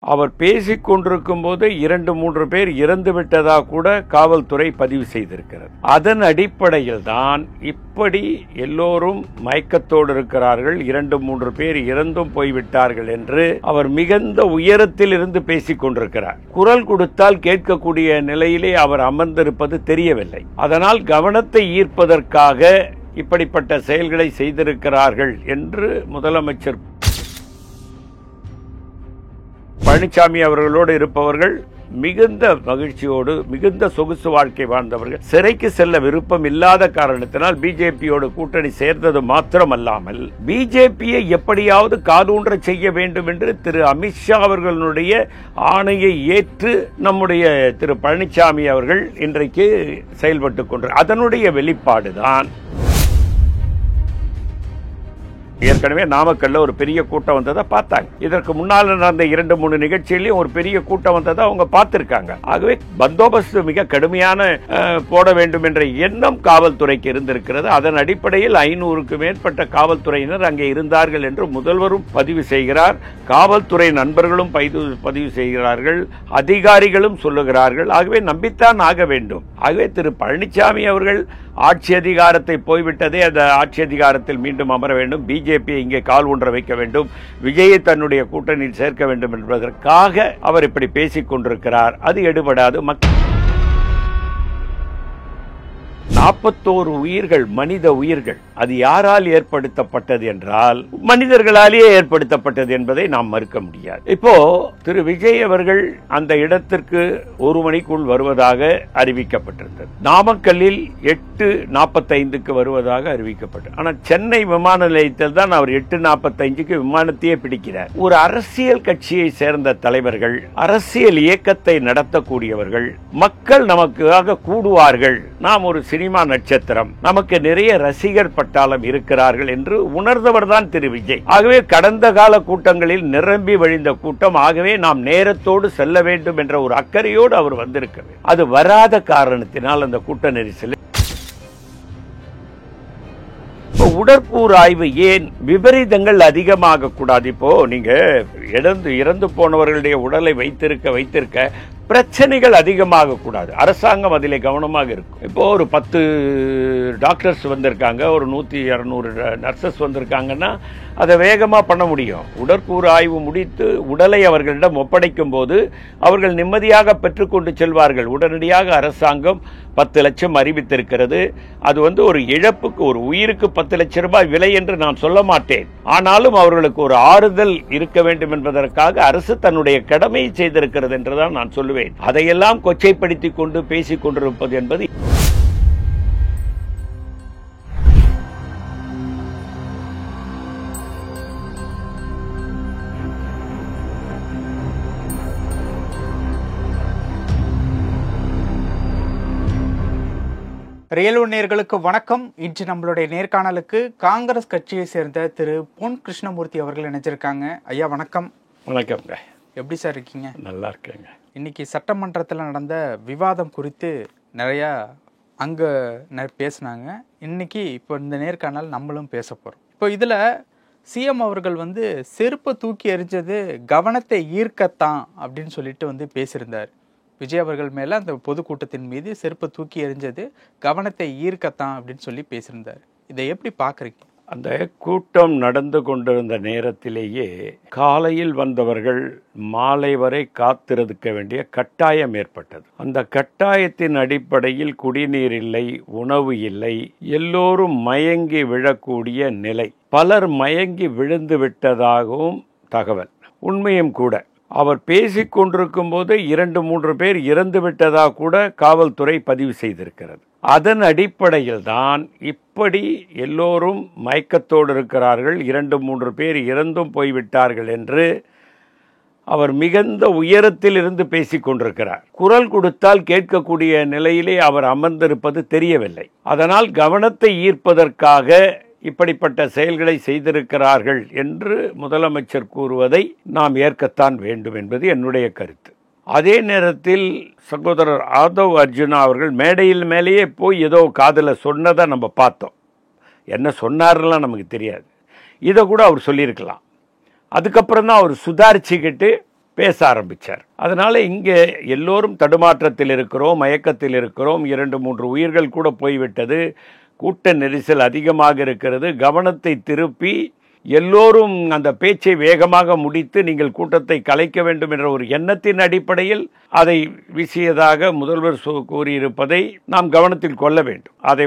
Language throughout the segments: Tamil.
அவர் பேசிக் கொண்டிருக்கும் போது 2-3 பேர் இறந்து விட்டதா கூட காவல்துறை பதிவு செய்திருக்கிறது. அதன் அடிப்படையில் தான் இப்படி எல்லோரும் மயக்கத்தோடு இருக்கிறார்கள், 2-3 பேர் இறந்தும் போய்விட்டார்கள் என்று அவர் மிகுந்த உயரத்தில் இருந்து பேசிக் கொண்டிருக்கிறார். குரல் கொடுத்தால் கேட்கக்கூடிய நிலையிலே அவர் அமர்ந்திருப்பது தெரியவில்லை. அதனால் கவனத்தை ஈர்ப்பதற்காக இப்படிப்பட்ட செயல்களை செய்திருக்கிறார்கள் என்று முதலமைச்சர் பழனிசாமி அவர்களோடு இருப்பவர்கள் மிகுந்த மகிழ்ச்சியோடு மிகுந்த சொகுசு வாழ்க்கை வாழ்ந்தவர்கள். சிறைக்கு செல்ல விருப்பம் இல்லாத காரணத்தினால் பிஜேபியோடு கூட்டணி சேர்ந்தது மாத்திரமல்லாமல் பிஜேபியை எப்படியாவது காலூன்ற செய்ய வேண்டும் என்று திரு அமித்ஷா அவர்களுடைய ஆணையை ஏற்று நம்முடைய திரு பழனிசாமி அவர்கள் இன்றைக்கு செயல்பட்டுக் கொண்டு அதனுடைய வெளிப்பாடுதான். ஏற்கனவே நாமக்கல்ல ஒரு பெரிய கூட்டம் வந்ததை பார்த்தாங்க. இதற்கு முன்னால் நடந்த 2-3 நிகழ்ச்சியிலையும் ஒரு பெரிய கூட்டம் வந்ததை அவங்க பார்த்திருக்காங்க. ஆகவே பந்தோபஸ்து மிக கடுமையான போட வேண்டும் என்ற எண்ணம் காவல்துறைக்கு இருந்திருக்கிறது. அதன் அடிப்படையில் 500க்கு மேற்பட்ட காவல்துறையினர் அங்கே இருந்தார்கள் என்று முதல்வரும் பதிவு செய்கிறார். காவல்துறை நண்பர்களும் பதிவு செய்கிறார்கள், அதிகாரிகளும் சொல்லுகிறார்கள். ஆகவே நம்பித்தான் ஆக வேண்டும். ஆகவே திரு பழனிசாமி அவர்கள் ஆட்சி அதிகாரத்தை போய்விட்டதே, அந்த ஆட்சி அதிகாரத்தில் மீண்டும் அமர வேண்டும், பிஜேபியை இங்கே கால் ஊன்ற வைக்க வேண்டும், விஜயை தன்னுடைய கூட்டணியில் சேர்க்க வேண்டும் என்பதற்காக அவர் இப்படி பேசிக் கொண்டிருக்கிறார். அது எடுபடாது. 41 உயிர்கள், மனித உயிர்கள், அது யாரால் ஏற்படுத்தப்பட்டது என்றால் மனிதர்களாலேயே ஏற்படுத்தப்பட்டது என்பதை நாம் மறுக்க முடியாது. இப்போ திரு விஜய் அவர்கள் அந்த இடத்திற்கு 1 மணிக்குள் வருவதாக அறிவிக்கப்பட்டிருந்தது. நாமக்கல்லில் 8:45க்கு வருவதாக அறிவிக்கப்பட்டது. ஆனால் சென்னை விமான நிலையத்தில் தான் அவர் 8:45க்கு விமானத்தையே பிடிக்கிறார். ஒரு அரசியல் கட்சியை சேர்ந்த தலைவர்கள், அரசியல் இயக்கத்தை நடத்தக்கூடியவர்கள், மக்கள் நமக்காக கூடுவார்கள், நாம் ஒரு சினிமா நட்சத்திரம், நமக்கு நிறைய ரசிகர் பட்டாளம் இருக்கிறார்கள் என்று உணர்ந்தவர் தான் திரு விஜய். ஆகவே கடந்த கால கூட்டங்களில் நிரம்பி வழிந்த கூட்டம். ஆகவே நாம் நேரத்தோடு செல்ல வேண்டும் என்ற ஒரு அக்கறையோடு அவர் வந்திருக்கிறார். அது வராத காரணத்தினால் அந்த கூட்ட நெரிசல். உடற்கூறு ஆய்வு ஏன் விபரீதங்கள் அதிகமாக கூடாது? இப்போ நீங்க இறந்து போனவர்களுடைய உடலை வைத்திருக்க பிரச்சனைகள் அதிகமாக கூடாது. அரசாங்கம் அதிலே கவனமாக இருக்கும். இப்போ ஒரு 10 டாக்டர்ஸ் வந்திருக்காங்க, ஒரு 100-200 நர்சஸ் வந்திருக்காங்கன்னா அதை வேகமாக பண்ண முடியும். உடற்கூறு ஆய்வு முடித்து உடலை அவர்களிடம் ஒப்படைக்கும் போது அவர்கள் நிம்மதியாக பெற்றுக்கொண்டு செல்வார்கள். உடனடியாக அரசாங்கம் 10 லட்சம் அறிவித்திருக்கிறது. அது ஒரு இழப்புக்கு, ஒரு உயிருக்கு 10 லட்சம் ரூபாய் விலை என்று நான் சொல்ல மாட்டேன். ஆனாலும் அவர்களுக்கு ஒரு ஆறுதல் இருக்க வேண்டும் என்பதற்காக அரசு தன்னுடைய கடமையை செய்திருக்கிறது என்றுதான் நான் சொல்லுவேன். அதையெல்லாம் கொச்சைப்படுத்திக் கொண்டு பேசிக் கொண்டிருப்பது என்பது ரியல் நேயர்களுக்கு வணக்கம். இன்று நம்மளுடைய நேர்காணலுக்கு காங்கிரஸ் கட்சியை சேர்ந்த திரு பொன் கிருஷ்ணமூர்த்தி அவர்கள் இணைஞ்சிருக்காங்க. ஐயா வணக்கம். வணக்கம்ங்க. எப்படி சார் இருக்கீங்க? நல்லா இருக்கேங்க. இன்னைக்கு சட்டமன்றத்தில் நடந்த விவாதம் குறித்து நிறையா அங்கே பேசினாங்க. இன்னைக்கு இப்போ இந்த நேர்காணல் நம்மளும் பேச போகிறோம். இப்போ இதில் சிஎம் அவர்கள் செருப்பை தூக்கி எறிஞ்சது கவனத்தை ஈர்க்கத்தான் அப்படின்னு சொல்லிட்டு பேசியிருந்தார். விஜய் அவர்கள் மேலே அந்த பொதுக்கூட்டத்தின் மீது செருப்பை தூக்கி எறிஞ்சது கவனத்தை ஈர்க்கத்தான் அப்படின்னு சொல்லி பேசியிருந்தார். இதை எப்படி பார்க்குறீங்க? அந்த கூட்டம் நடந்து கொண்டிருந்த நேரத்திலேயே காலையில் வந்தவர்கள் மாலை வரை காத்திருக்க வேண்டிய கட்டாயம் ஏற்பட்டது. அந்த கட்டாயத்தின் அடிப்படையில் குடிநீர் இல்லை, உணவு இல்லை, எல்லோரும் மயங்கி விழக்கூடிய நிலை. பலர் மயங்கி விழுந்து விட்டதாகவும் தகவல். உண்மையும் கூட. அவர் பேசிக் கொண்டிருக்கும் போது 2-3 பேர் இறந்து விட்டதா கூட காவல்துறை பதிவு செய்திருக்கிறது. அதன் அடிப்படையில் தான் இப்படி எல்லோரும் மயக்கத்தோடு இருக்கிறார்கள், 2-3 பேர் இறந்தும் போய்விட்டார்கள் என்று அவர் மிகுந்த உயரத்தில் இருந்து பேசிக் கொண்டிருக்கிறார். குரல் கொடுத்தால் கேட்கக்கூடிய நிலையிலே அவர் அமர்ந்திருப்பது தெரியவில்லை. அதனால் கவனத்தை ஈர்ப்பதற்காக இப்படிப்பட்ட செயல்களை செய்திருக்கிறார்கள் என்று முதலமைச்சர் கூறுவதை நாம் ஏற்கத்தான் வேண்டும் என்பது என்னுடைய கருத்து. அதே நேரத்தில் சகோதரர் ஆதவ் அர்ஜுனா அவர்கள் மேடையில் மேலேயே போய் ஏதோ காதில் சொன்னதை நம்ம பார்த்தோம். என்ன சொன்னார்லாம் நமக்கு தெரியாது. இதை கூட அவர் சொல்லியிருக்கலாம். அதுக்கப்புறம் தான் அவர் சுதாரிச்சுக்கிட்டு பேச ஆரம்பித்தார். அதனால் இங்கே எல்லோரும் தடுமாற்றத்தில் இருக்கிறோம், மயக்கத்தில் இருக்கிறோம், 2-3 உயிர்கள் கூட போய்விட்டது, கூட்ட நெரிசல் அதிகமாக இருக்கிறது. கவனத்தை திருப்பி எல்லோரும் அந்த பேச்சை வேகமாக முடித்து நீங்கள் கூட்டத்தை கலைக்க வேண்டும் என்ற ஒரு எண்ணத்தின் அடிப்படையில் அதை வீசியதாக முதல்வர் கூறியிருப்பதை நாம் கவனத்தில் கொள்ள வேண்டும். அதை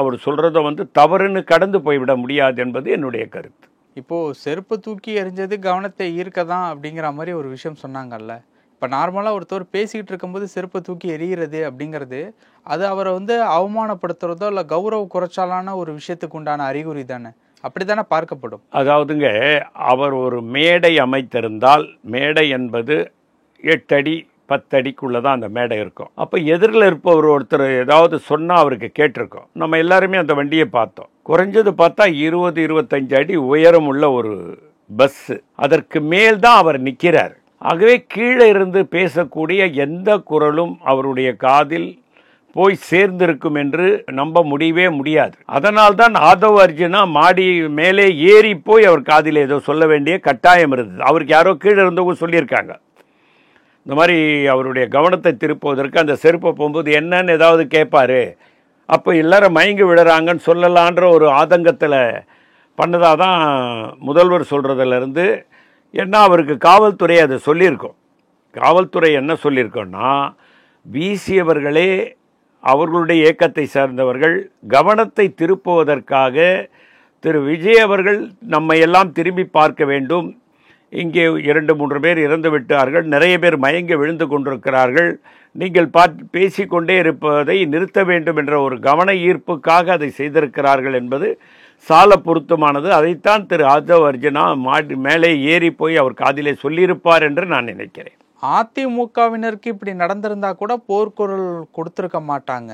அவர் சொல்றதை தவறுன்னு கடந்து போய்விட முடியாது என்பது என்னுடைய கருத்து. இப்போ செருப்பு தூக்கி எறிஞ்சது கவனத்தை ஈர்க்கதான் அப்படிங்கிற மாதிரி ஒரு விஷயம் சொன்னாங்கல்ல. இப்போ நார்மலாக ஒருத்தர் பேசிக்கிட்டு இருக்கும்போது செருப்பை தூக்கி எறிகிறது அப்படிங்கிறது அது அவரை அவமானப்படுத்துறதோ இல்லை கௌரவ குறைச்சாலான ஒரு விஷயத்துக்கு உண்டான அறிகுறி தானே, அப்படி தானே பார்க்கப்படும். அதாவதுங்க, அவர் ஒரு மேடை அமைத்திருந்தால், மேடை என்பது 8 அடி 10 அடிக்குள்ளதான் அந்த மேடை இருக்கும். அப்போ எதிரில் இருப்பவர் ஒருத்தர் ஏதாவது சொன்னால் அவருக்கு கேட்டிருக்கோம். நம்ம எல்லாருமே அந்த வண்டியை பார்த்தோம். குறைஞ்சது பார்த்தா 20-25 அடி உயரம் உள்ள ஒரு பஸ்ஸு, அதற்கு மேல் தான் அவர் நிற்கிறார். ஆகவே கீழே இருந்து பேசக்கூடிய எந்த குரலும் அவருடைய காதில் போய் சேர்ந்திருக்கும் என்று நம்ப முடியவே முடியாது. அதனால்தான் ஆதவ் அர்ஜுனா மாடி மேலே ஏறி போய் அவர் காதில் ஏதோ சொல்ல வேண்டிய கட்டாயம் இருந்தது. அவருக்கு யாரோ கீழே இருந்தவங்க சொல்லியிருக்காங்க, இந்த மாதிரி அவருடைய கவனத்தை திருப்புவதற்கு அந்த செருப்பை போகும்போது என்னன்னு ஏதாவது கேட்பாரு, அப்போ எல்லாரும் மயங்கி விடுறாங்கன்னு சொல்லலான்ற ஒரு ஆதங்கத்தில் பண்ணதாக தான் முதல்வர் சொல்கிறதுலேருந்து என்ன அவருக்கு காவல்துறை அதை சொல்லியிருக்கோம். காவல்துறை என்ன சொல்லியிருக்கோன்னா, வீசியவர்களே அவர்களுடைய இயக்கத்தை சார்ந்தவர்கள், கவனத்தை திருப்புவதற்காக திரு விஜய் அவர்கள் நம்மை எல்லாம் திரும்பி பார்க்க வேண்டும், இங்கே 2-3 பேர் இறந்து விட்டார்கள், நிறைய பேர் மயங்கி விழுந்து கொண்டிருக்கிறார்கள், நீங்கள் பேசிக்கொண்டே இருப்பதை நிறுத்த வேண்டும் என்ற ஒரு கவன ஈர்ப்புக்காக அதை செய்திருக்கிறார்கள் என்பது சால பொருத்தமானது. அதைத்தான் திரு ஆதவ் அர்ஜுனா மேலே ஏறி போய் அவர் காதிலே சொல்லியிருப்பார் என்று நான் நினைக்கிறேன். அதிமுகவினருக்கு இப்படி நடந்திருந்தா கூட போர்க்குரல் கொடுத்துருக்க மாட்டாங்க.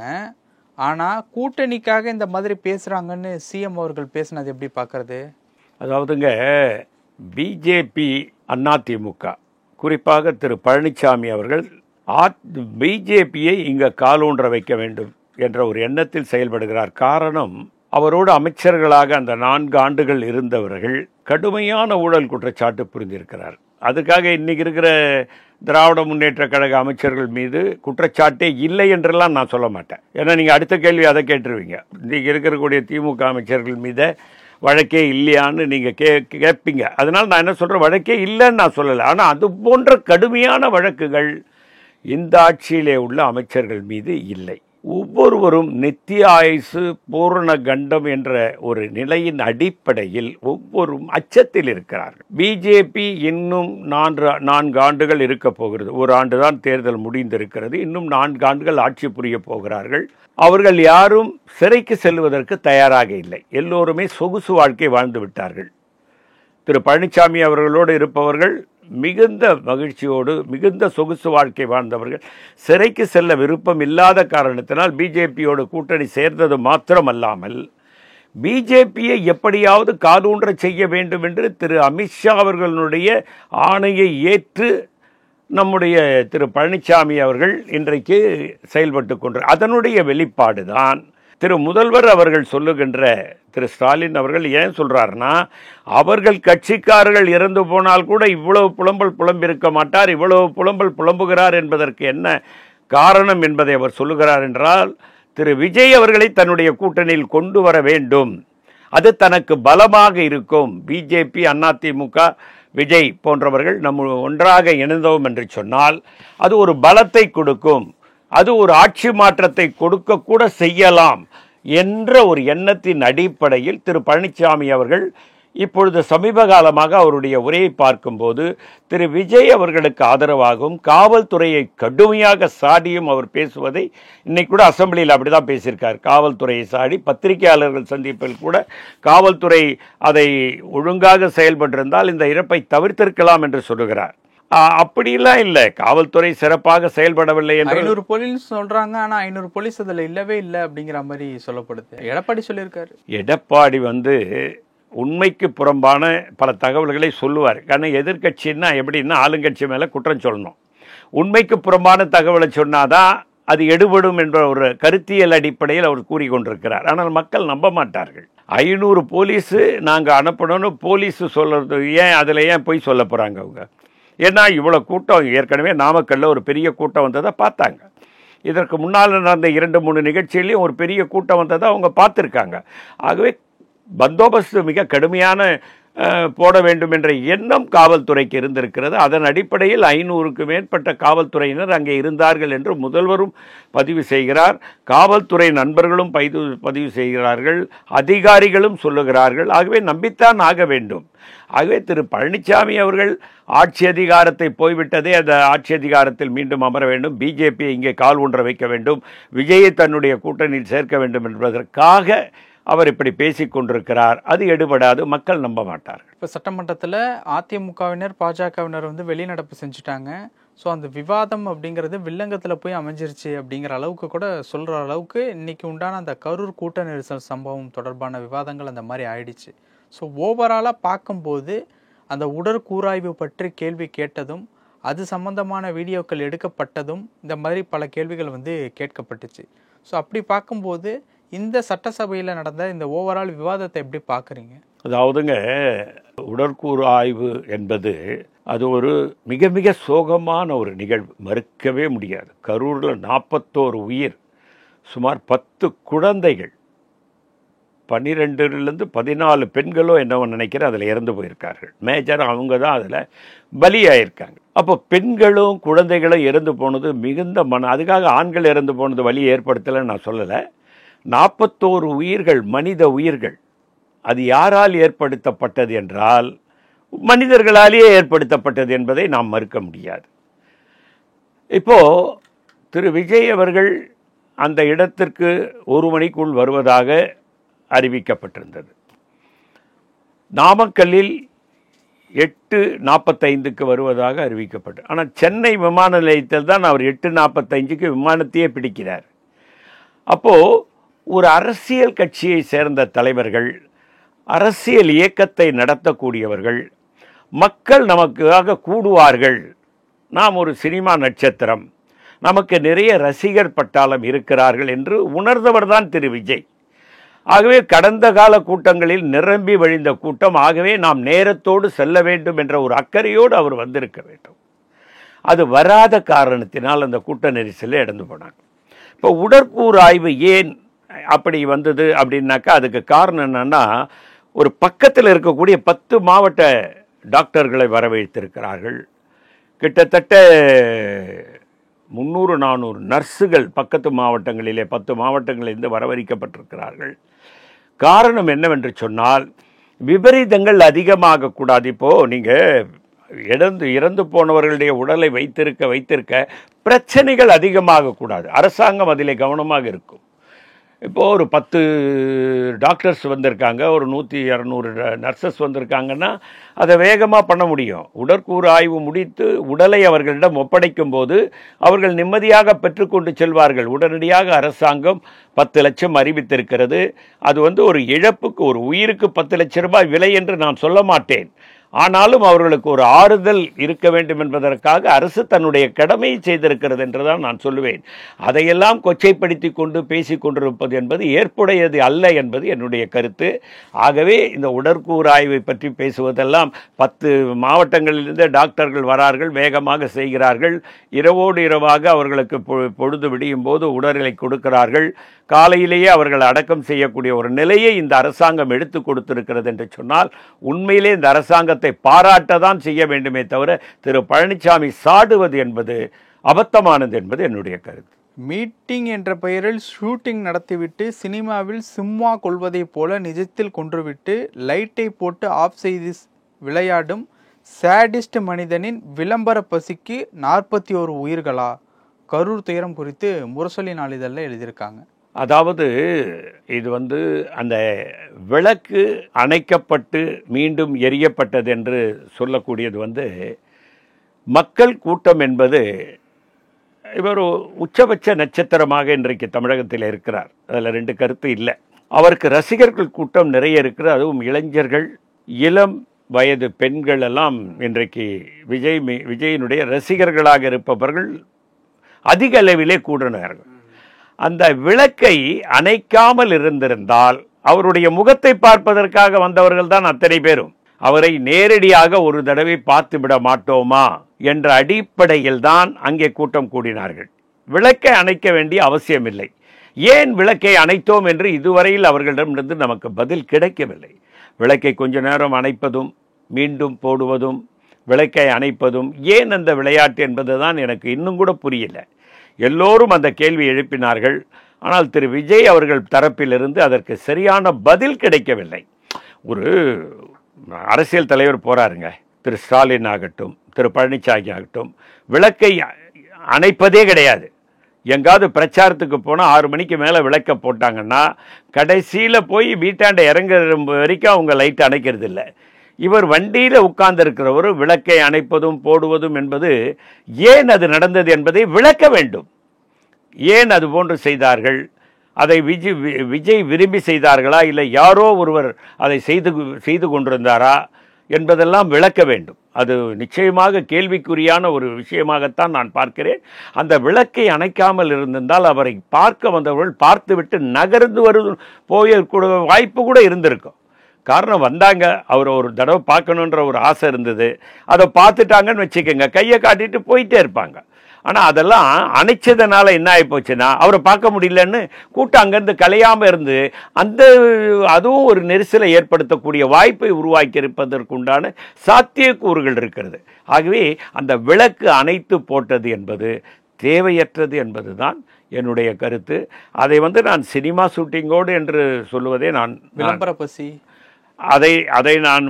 ஆனால் கூட்டணிக்காக இந்த மாதிரி பேசுகிறாங்கன்னு சிஎம் அவர்கள் பேசினது எப்படி பார்க்கறது? அதாவதுங்க, பிஜேபி அதிமுக குறிப்பாக திரு பழனிசாமி அவர்கள் பிஜேபியை இங்கே காலூன்ற வைக்க வேண்டும் என்ற ஒரு எண்ணத்தில் செயல்படுகிறார். காரணம், அவரோடு அமைச்சர்களாக அந்த 4 ஆண்டுகள் இருந்தவர்கள் கடுமையான ஊழல் குற்றச்சாட்டு புரிந்திருக்கிறார். அதுக்காக இன்னைக்கு இருக்கிற திராவிட முன்னேற்ற கழக அமைச்சர்கள் மீது குற்றச்சாட்டே இல்லை என்றெல்லாம் நான் சொல்ல மாட்டேன். ஏன்னா நீங்கள் அடுத்த கேள்வி அதை கேட்டுருவீங்க, இன்றைக்கி இருக்கக்கூடிய திமுக அமைச்சர்கள் மீது வழக்கே இல்லையான்னு நீங்கள் கேட்பீங்க. அதனால் நான் என்ன சொல்கிறேன், வழக்கே இல்லைன்னு நான் சொல்லலை. ஆனால் அது போன்ற கடுமையான வழக்குகள் இந்த ஆட்சியிலே உள்ள அமைச்சர்கள் மீது இல்லை. ஒவ்வொருவரும் நித்திய ஆயுசு பூரண கண்டம் என்ற ஒரு நிலையின் அடிப்படையில் ஒவ்வொரும் அச்சத்தில் இருக்கிறார்கள். பிஜேபி இன்னும் 4 ஆண்டுகள் இருக்க போகிறது. ஒரு ஆண்டுதான் தேர்தல் முடிந்திருக்கிறது. இன்னும் 4 ஆண்டுகள் ஆட்சி புரிய போகிறார்கள். அவர்கள் யாரும் சிறைக்கு செல்வதற்கு தயாராக இல்லை. எல்லோருமே சொகுசு வாழ்க்கை வாழ்ந்து விட்டார்கள். திரு பழனிசாமி அவர்களோடு இருப்பவர்கள் மிகுந்த மகிழ்ச்சியோடு மிகுந்த சொகுசு வாழ்க்கை வாழ்ந்தவர்கள். சிறைக்கு செல்ல விருப்பம் இல்லாத காரணத்தினால் பிஜேபியோடு கூட்டணி சேர்ந்தது மாத்திரமல்லாமல் பிஜேபியை எப்படியாவது காலூன்ற செய்ய வேண்டும் என்று திரு அமித்ஷா அவர்களுடைய ஆணையை ஏற்று நம்முடைய திரு பழனிசாமி அவர்கள் இன்றைக்கு செயல்பட்டு கொண்டு, அதனுடைய வெளிப்பாடு தான் திரு முதல்வர் அவர்கள் சொல்லுகின்ற திரு ஸ்டாலின் அவர்கள் ஏன் சொல்றாருன்னா, அவர்கள் கட்சிக்காரர்கள் இறந்து போனால் கூட இவ்வளவு புலம்பல் புலம்பிருக்க மாட்டார், இவ்வளவு புலம்பல் புலம்புகிறார் என்பதற்கு என்ன காரணம் என்பதை அவர் சொல்லுகிறார் என்றால், திரு விஜய் அவர்களை தன்னுடைய கூட்டணியில் கொண்டு வர வேண்டும், அது தனக்கு பலமாக இருக்கும். பிஜேபி அதிமுக விஜய் போன்றவர்கள் நம்ம ஒன்றாக இணைந்தோம் என்று சொன்னால் அது ஒரு பலத்தை கொடுக்கும், அது ஒரு ஆட்சி மாற்றத்தை கொடுக்க கூட செய்யலாம் என்ற ஒரு எண்ணத்தின் அடிப்படையில் திரு பழனிசாமி அவர்கள் இப்பொழுது சமீப காலமாக அவருடைய உரையை பார்க்கும்போது திரு விஜய் அவர்களுக்கு ஆதரவாகவும் காவல்துறையை கடுமையாக சாடியும் அவர் பேசுவதை இன்னைக்கு கூட அசெம்பிளியில் அப்படிதான் பேசியிருக்கார். காவல்துறையை சாடி பத்திரிகையாளர்கள் சந்திப்பில் கூட காவல்துறை அதை ஒழுங்காக செயல்பட்டிருந்தால் இந்த இறப்பை தவிர்த்திருக்கலாம் என்று சொல்லுகிறார். அப்படிலாம் இல்லை, காவல்துறை சிறப்பாக செயல்படவில்லை என்று 500 போலீஸ் சொல்றாங்க. ஆனா 500 போலீஸ் அதுல இல்லவே இல்லை அப்படிங்கிற மாதிரி சொல்லப்படுது. எடப்பாடி சொல்லியிருக்காரு. எடப்பாடி உண்மைக்கு புறம்பான பல தகவல்களை சொல்லுவார். காரணம் எதிர்கட்சின்னா எப்படின்னா ஆளுங்கட்சி மேலே குற்றம் சொல்லணும். உண்மைக்கு புறம்பான தகவலை சொன்னாதான் அது எடுபடும் என்ற ஒரு கருத்தியல் அடிப்படையில் அவர் கூறிக்கொண்டிருக்கிறார். ஆனால் மக்கள் நம்ப மாட்டார்கள். 500 போலீஸு நாங்கள் அனுப்பணும்னு போலீஸு சொல்கிறது ஏன், அதில் ஏன் போய் சொல்ல போகிறாங்க அவங்க? ஏன்னா இவ்வளோ கூட்டம் ஏற்கனவே நாமக்கல்ல ஒரு பெரிய கூட்டம் வந்ததை பார்த்தாங்க. இதற்கு முன்னால் நடந்த 2-3 நிகழ்ச்சியிலையும் ஒரு பெரிய கூட்டம் வந்ததை அவங்க பார்த்துருக்காங்க. ஆகவே பந்தோபஸ்து மிக கடுமையான போட வேண்டும் என்ற எண்ணம் காவல்துறைக்கு இருந்திருக்கிறது. அதன் அடிப்படையில் 500க்கு மேற்பட்ட காவல்துறையினர் அங்கே இருந்தார்கள் என்று முதல்வரும் பதிவு செய்கிறார். காவல்துறை நண்பர்களும் பதிவு செய்கிறார்கள், அதிகாரிகளும் சொல்லுகிறார்கள். ஆகவே நம்பித்தான் ஆக வேண்டும். ஆகவே திரு பழனிசாமி அவர்கள் ஆட்சி அதிகாரத்தை போய்விட்டதே, அந்த ஆட்சி அதிகாரத்தில் மீண்டும் அமர வேண்டும், பிஜேபி இங்கே கால் ஊன்ற வைக்க வேண்டும், விஜயை தன்னுடைய கூட்டணியில் சேர்க்க வேண்டும் என்பதற்காக அவர் இப்படி பேசிக் கொண்டிருக்கிறார். அது எடுபடாது, மக்கள் நம்ப மாட்டார்கள். இப்போ சட்டமன்றத்தில் அதிமுகவினர் பாஜகவினர் வந்து வெளிநடப்பு செஞ்சுட்டாங்க. ஸோ அந்த விவாதம் அப்படிங்கிறது வில்லங்கத்தில் போய் அமைஞ்சிருச்சு அப்படிங்கிற அளவுக்கு கூட சொல்கிற அளவுக்கு இன்னைக்கு உண்டான அந்த கரூர் கூட்ட நெரிசல் சம்பவம் தொடர்பான விவாதங்கள் அந்த மாதிரி ஆயிடுச்சு. ஸோ ஓவராலாக பார்க்கும்போது அந்த உடற்கூராய்வு பற்றி கேள்வி கேட்டதும், அது சம்பந்தமான வீடியோக்கள் எடுக்கப்பட்டதும், இந்த மாதிரி பல கேள்விகள் வந்து கேட்கப்பட்டுச்சு. ஸோ அப்படி பார்க்கும்போது இந்த சட்டசபையில் நடந்த இந்த ஓவரால் விவாதத்தை எப்படி பார்க்குறீங்க? அதாவதுங்க, உடற்கூறு ஆய்வு என்பது அது ஒரு மிக மிக சோகமான ஒரு நிகழ்வு, மறுக்கவே முடியாது. கரூரில் 41 உயிர், சுமார் 10 குழந்தைகள், 12லேருந்து 14 பெண்களோ என்னவோ நினைக்கிறேன் அதில் இறந்து போயிருக்கார்கள். மேஜர் அவங்க தான் அதில் பலியாயிருக்காங்க. அப்போ பெண்களும் குழந்தைகளும் இறந்து போனது மிகுந்த அதுக்காக ஆண்கள் இறந்து போனது வலி ஏற்படுத்தலைன்னு நான் சொல்லலை. 41 உயிர்கள், மனித உயிர்கள். அது யாரால் ஏற்படுத்தப்பட்டது என்றால் மனிதர்களாலேயே ஏற்படுத்தப்பட்டது என்பதை நாம் மறுக்க முடியாது. இப்போ திரு விஜய் அவர்கள் அந்த இடத்திற்கு 1 மணிக்குள் வருவதாக அறிவிக்கப்பட்டிருந்தது. நாமக்கல்லில் 8:45க்கு வருவதாக அறிவிக்கப்பட்டது. ஆனால் சென்னை விமான நிலையத்தில் தான் அவர் 8:45க்கு விமானத்தையே பிடிக்கிறார். அப்போது ஒரு அரசியல் கட்சியை சேர்ந்த தலைவர்கள், அரசியல் இயக்கத்தை நடத்தக்கூடியவர்கள், மக்கள் நமக்காக கூடுவார்கள், நாம் ஒரு சினிமா நட்சத்திரம், நமக்கு நிறைய ரசிகர் பட்டாளம் இருக்கிறார்கள் என்று உணர்ந்தவர் தான் திரு விஜய். ஆகவே கடந்த கால கூட்டங்களில் நிரம்பி வழிந்த கூட்டம். ஆகவே நாம் நேரத்தோடு செல்ல வேண்டும் என்ற ஒரு அக்கறையோடு அவர் வந்திருக்க வேண்டும். அது வராத காரணத்தினால் அந்த கூட்ட நெரிசலில் இழந்து போனாங்க. இப்போ உடற்கூறு ஆய்வு ஏன் அப்படி வந்தது அப்படின்னாக்கா, அதுக்கு காரணம் என்னன்னா, ஒரு பக்கத்தில் இருக்கக்கூடிய 10 மாவட்ட டாக்டர்களை வரவழைத்திருக்கிறார்கள். கிட்டத்தட்ட 300-400 நர்ஸுகள் பக்கத்து மாவட்டங்களிலே 10 மாவட்டங்களிலிருந்து வரவழைக்கப்பட்டிருக்கிறார்கள். காரணம் என்னவென்று சொன்னால், விபரீதங்கள் அதிகமாகக்கூடாது. இப்போது நீங்கள் இறந்து போனவர்களுடைய உடலை வைத்திருக்க பிரச்சனைகள் அதிகமாகக்கூடாது. அரசாங்கம் அதிலே கவனமாக இருக்கும். இப்போது ஒரு 10 டாக்டர்ஸ் வந்திருக்காங்க, ஒரு 100-200 நர்சஸ் வந்திருக்காங்கன்னா அதை வேகமாக பண்ண முடியும். உடற்கூறு ஆய்வு முடித்து உடலை அவர்களிடம் ஒப்படைக்கும் போது அவர்கள் நிம்மதியாக பெற்றுக்கொண்டு செல்வார்கள். உடனடியாக அரசாங்கம் 10 லட்சம் அறிவித்திருக்கிறது. அது ஒரு இழப்புக்கு, ஒரு உயிருக்கு 10 லட்சம் ரூபாய் விலை என்று நான் சொல்ல மாட்டேன். ஆனாலும் அவர்களுக்கு ஒரு ஆறுதல் இருக்க வேண்டும் என்பதற்காக அரசு தன்னுடைய கடமையை செய்திருக்கிறது என்றுதான் நான் சொல்லுவேன். அதையெல்லாம் கொச்சைப்படுத்தி கொண்டு பேசிக் கொண்டிருப்பது என்பது ஏற்புடையது அல்ல என்பது என்னுடைய கருத்து. ஆகவே இந்த உடற்கூறு ஆய்வை பற்றி பேசுவதெல்லாம் 10 மாவட்டங்களிலிருந்து டாக்டர்கள் வரார்கள், வேகமாக செய்கிறார்கள். இரவோடு இரவாக அவர்களுக்கு பொழுது விடியும் போது உடலை கொடுக்கிறார்கள். காலையிலேயே அவர்கள் அடக்கம் செய்யக்கூடிய ஒரு நிலையை இந்த அரசாங்கம் எடுத்து கொடுத்திருக்கிறது என்று சொன்னால், உண்மையிலே இந்த அரசாங்கத்தை பாராட்டதான் செய்ய வேண்டுமே தவிர திரு பழனிசாமி சாடுவது என்பது அபத்தமானது என்பது என்னுடைய கருத்து. மீட்டிங் என்ற பெயரில் ஷூட்டிங் நடத்திவிட்டு சினிமாவில் சிம்மா கொள்வதை போல நிஜத்தில் கொன்றுவிட்டு லைட்டை போட்டு ஆஃப் செய்து விளையாடும் சேடிஸ்ட் மனிதனின் விளம்பர பசிக்கு 41 உயிர்களா? கரூர் துயரம் குறித்து முரசொலி நாளிதழில் எழுதியிருக்காங்க. அதாவது இது அந்த விளக்கு அணைக்கப்பட்டு மீண்டும் எரியப்பட்டது என்று சொல்லக்கூடியது மக்கள் கூட்டம் என்பது இவர் உச்சபட்ச நட்சத்திரமாக இன்றைக்கு தமிழகத்தில் இருக்கிறார். அதில் 2 கருத்து இல்லை. அவருக்கு ரசிகர்கள் கூட்டம் நிறைய இருக்கிறது. அதுவும் இளைஞர்கள், இளம் வயது பெண்கள் எல்லாம் இன்றைக்கு விஜயினுடைய ரசிகர்களாக இருப்பவர்கள் அதிக அளவிலே கூடினார்கள். அந்த விளக்கை அணைக்காமல் இருந்திருந்தால் அவருடைய முகத்தை பார்ப்பதற்காக வந்தவர்கள் தான் அத்தனை பேரும். அவரை நேரடியாக ஒரு தடவை பார்த்து விட மாட்டோமா என்ற அடிப்படையில் தான் அங்கே கூட்டம் கூடினார்கள். விளக்கை அணைக்க வேண்டிய அவசியமில்லை. ஏன் விளக்கை அணைத்தோம் என்று இதுவரையில் அவர்களிடமிருந்து நமக்கு பதில் கிடைக்கவில்லை. விளக்கை கொஞ்ச நேரம் அணைப்பதும் மீண்டும் போடுவதும் விளக்கை அணைப்பதும் ஏன் அந்த விளையாட்டு என்பதுதான் எனக்கு இன்னும் கூட புரியல. எல்லோரும் அந்த கேள்வி எழுப்பினார்கள். ஆனால் திரு விஜய் அவர்கள் தரப்பிலிருந்து அதற்கு சரியான பதில் கிடைக்கவில்லை. ஒரு அரசியல் தலைவர் போறாருங்க, திரு ஸ்டாலின் ஆகட்டும், திரு பழனிசாமி ஆகட்டும், விளக்கை அணைப்பதே கிடையாது. எங்காவது பிரச்சாரத்துக்கு போனால் 6 மணிக்கு மேலே விளக்க போட்டாங்கன்னா கடைசியில் போய் வீட்டாண்ட இறங்குற வரைக்கும் அவங்க லைட் அணைக்கிறது இல்லை. இவர் வண்டியில் உட்கார்ந்திருக்கிறவர் விளக்கை அணைப்பதும் போடுவதும் என்பது ஏன் அது நடந்தது என்பதை விளக்க வேண்டும். ஏன் அது போன்று செய்தார்கள்? அதை விஜய் விரும்பி செய்தார்களா, இல்லை யாரோ ஒருவர் அதை செய்து கொண்டிருந்தாரா என்பதெல்லாம் விளக்க வேண்டும். அது நிச்சயமாக கேள்விக்குறியான ஒரு விஷயமாகத்தான் நான் பார்க்கிறேன். அந்த விளக்கை அணைக்காமல் இருந்திருந்தால் அவரை பார்க்க வந்தவர்கள் பார்த்துவிட்டு நகர்ந்து போய வாய்ப்பு கூட இருந்திருக்கும். காரணம், வந்தாங்க, அவர் ஒரு தடவை பார்க்கணுன்ற ஒரு ஆசை இருந்தது, அதை பார்த்துட்டாங்கன்னு வச்சுக்கோங்க, கையை காட்டிட்டு போயிட்டே இருப்பாங்க. ஆனால் அதெல்லாம் அணைச்சதுனால என்ன ஆகி போச்சுன்னா அவரை பார்க்க முடியலன்னு கூட்டம் அங்கேருந்து கலையாமல் இருந்து அதுவும் ஒரு நெரிசலை ஏற்படுத்தக்கூடிய வாய்ப்பை உருவாக்கி இருப்பதற்குண்டான சாத்தியக்கூறுகள் இருக்கிறது. ஆகவே அந்த விளக்கு அணைத்து போட்டது என்பது தேவையற்றது என்பது தான் என்னுடைய கருத்து. அதை நான் சினிமா ஷூட்டிங்கோடு என்று சொல்லுவதே நான் விளம்பர பசி அதை நான்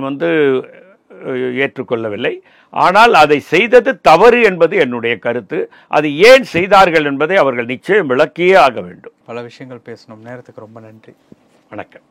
ஏற்றுக்கொள்ளவில்லை. ஆனால் அதை செய்தது தவறு என்பது என்னுடைய கருத்து. அது ஏன் செய்தார்கள் என்பதை அவர்கள் நிச்சயம் விளக்கியே ஆக வேண்டும். பல விஷயங்கள் பேசணும். நேரத்துக்கு ரொம்ப நன்றி. வணக்கம்.